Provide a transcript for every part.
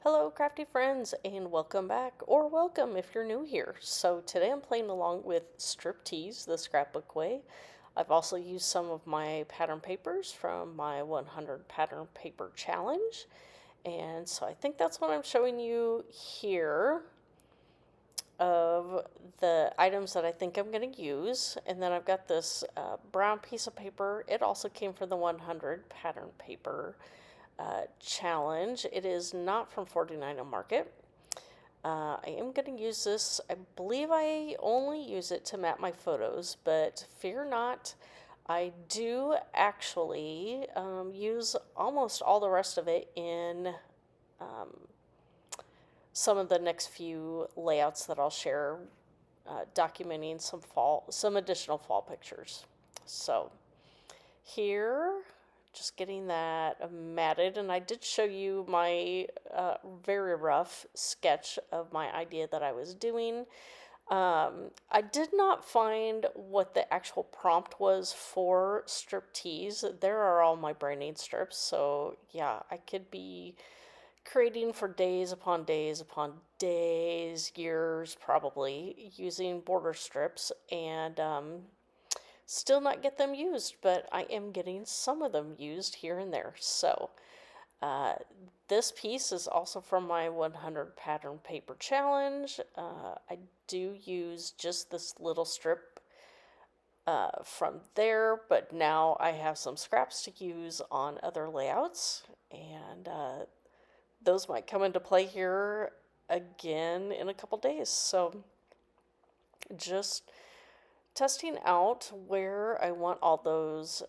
Hello, crafty friends, and welcome back, or welcome if you're new here. So, today I'm playing along with Striptease, the scrapbook way. I've also used some of my pattern papers from my 100 pattern paper challenge, and so I think that's what I'm showing you here of the items that I think I'm going to use. And then I've got this brown piece of paper. It also came from the 100 pattern paper challenge. It is not from 49 Market. I am going to use this. I believe I only use it to map my photos, but fear not. I do actually use almost all the rest of it in some of the next few layouts that I'll share, documenting some additional fall pictures. So here, just getting that matted, and I did show you my very rough sketch of my idea that I was doing. I did not find what the actual prompt was for Striptease. There are all my branding strips, so yeah, I could be creating for days upon days upon days, years probably, using border strips and still not get them used, but I am getting some of them used here and there. So uh, this piece is also from my 100 pattern paper challenge. I do use just this little strip from there, but now I have some scraps to use on other layouts, and those might come into play here again in a couple days. So just testing out where I want all those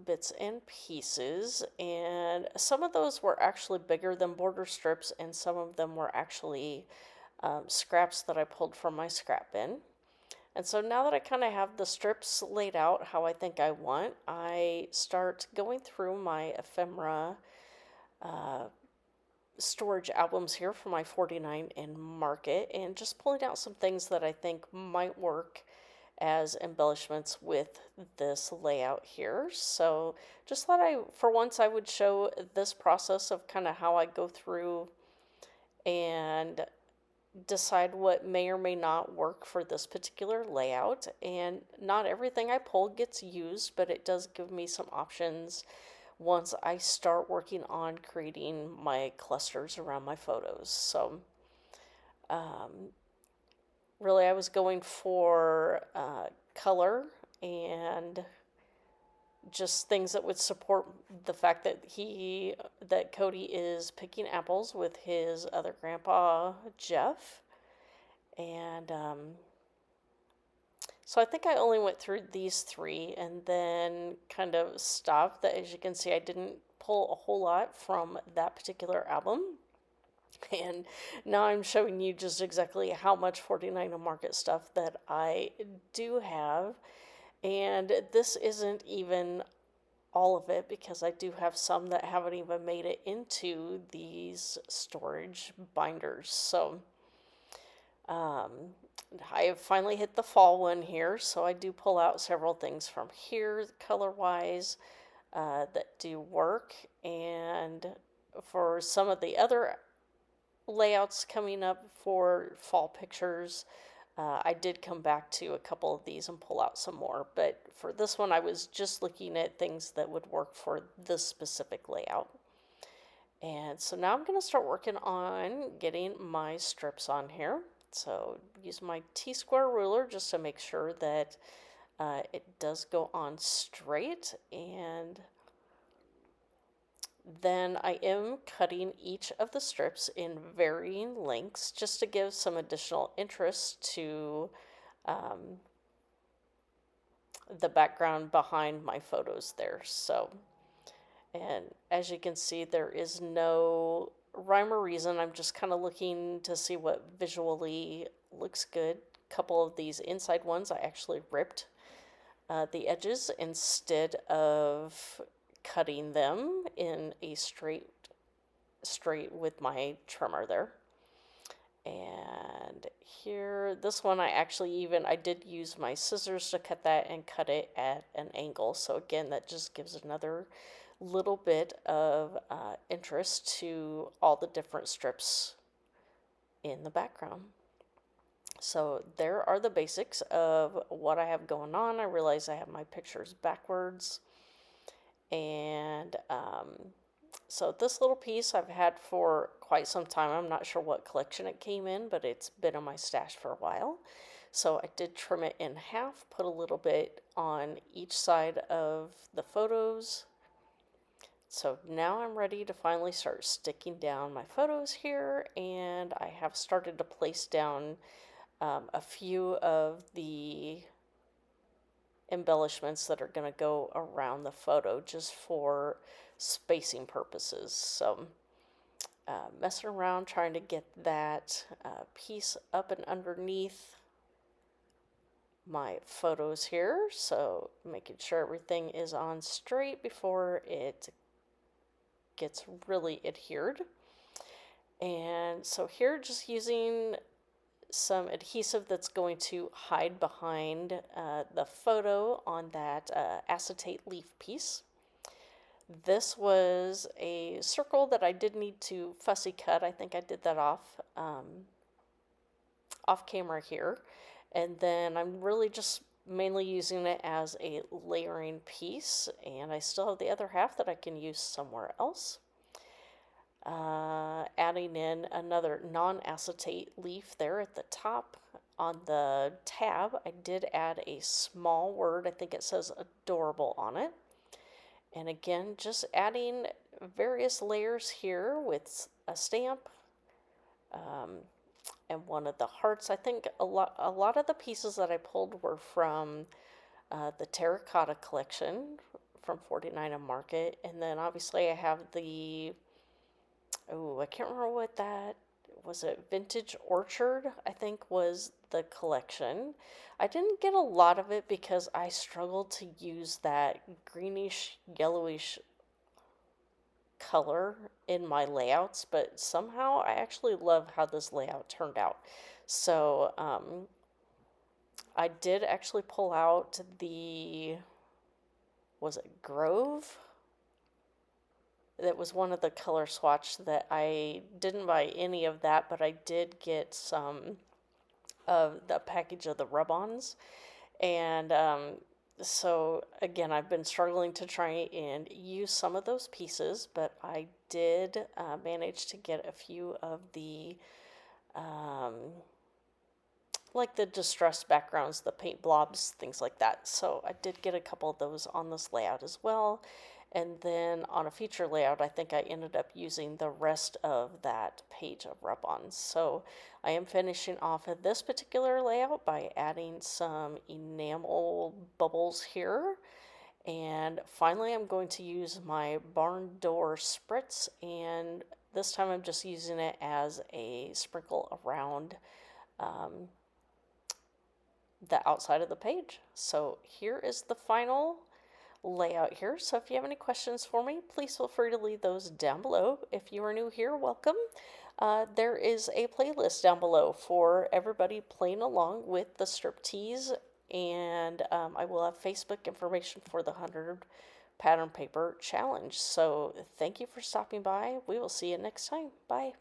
bits and pieces, and some of those were actually bigger than border strips, and some of them were actually scraps that I pulled from my scrap bin. And so now that I kind of have the strips laid out how I think I want, I start going through my ephemera storage albums here for my 49 and Market, and just pulling out some things that I think might work as embellishments with this layout here. So just thought for once I would show this process of kind of how I go through and decide what may or may not work for this particular layout. And not everything I pull gets used, but it does give me some options once I start working on creating my clusters around my photos. So really I was going for color and just things that would support the fact that Cody is picking apples with his other grandpa, Jeff. And so I think I only went through these three and then kind of stopped. That, as you can see, I didn't pull a whole lot from that particular album. And now I'm showing you just exactly how much 49 Market stuff that I do have. And this isn't even all of it, because I do have some that haven't even made it into these storage binders. So I have finally hit the fall one here, so I do pull out several things from here color-wise that do work. And for some of the other layouts coming up for fall pictures, I did come back to a couple of these and pull out some more. But for this one, I was just looking at things that would work for this specific layout. And so now I'm going to start working on getting my strips on here. So use my T-square ruler just to make sure that it does go on straight. And then I am cutting each of the strips in varying lengths just to give some additional interest to the background behind my photos there. So, and as you can see, there is no rhyme or reason. I'm just kind of looking to see what visually looks good. A couple of these inside ones, I actually ripped the edges instead of cutting them in a straight with my trimmer there. And here, this one I did use my scissors to cut that and cut it at an angle. So again, that just gives another little bit of interest to all the different strips in the background. So there are the basics of what I have going on. I realize I have my pictures backwards. And so this little piece I've had for quite some time. I'm not sure what collection it came in, but it's been in my stash for a while. So I did trim it in half, put a little bit on each side of the photos. So now I'm ready to finally start sticking down my photos here, and I have started to place down a few of the embellishments that are going to go around the photo just for spacing purposes. So messing around trying to get that piece up and underneath my photos here, so making sure everything is on straight before it gets really adhered. And so here, just using some adhesive that's going to hide behind the photo on that acetate leaf piece. This was a circle that I did need to fussy cut. I think I did that off camera here. And then I'm really just mainly using it as a layering piece, and I still have the other half that I can use somewhere else. Adding in another non-acetate leaf there at the top. On the tab, I did add a small word. I think it says adorable on it. And again, just adding various layers here with a stamp and one of the hearts. I think a lot of the pieces that I pulled were from the terracotta collection from 49 and Market. And then obviously I have the, oh, I can't remember what that was. It Vintage Orchard, I think, was the collection. I didn't get a lot of it because I struggled to use that greenish yellowish color in my layouts, but somehow I actually love how this layout turned out. So I did actually pull out the, was it Grove? That was one of the color swatch that I didn't buy any of that, but I did get some of the package of the rub-ons. And so again, I've been struggling to try and use some of those pieces, but I did manage to get a few of the like the distressed backgrounds, the paint blobs, things like that. So I did get a couple of those on this layout as well. And then on a future layout, I think I ended up using the rest of that page of rub-ons. So I am finishing off of this particular layout by adding some enamel bubbles here. And finally, I'm going to use my barn door spritz, and this time I'm just using it as a sprinkle around the outside of the page. So here is the final layout here. So if you have any questions for me, please feel free to leave those down below. If you are new here, welcome. There is a playlist down below for everybody playing along with the Striptease, and I will have Facebook information for the 100 pattern paper challenge. So thank you for stopping by. We will see you next time. Bye.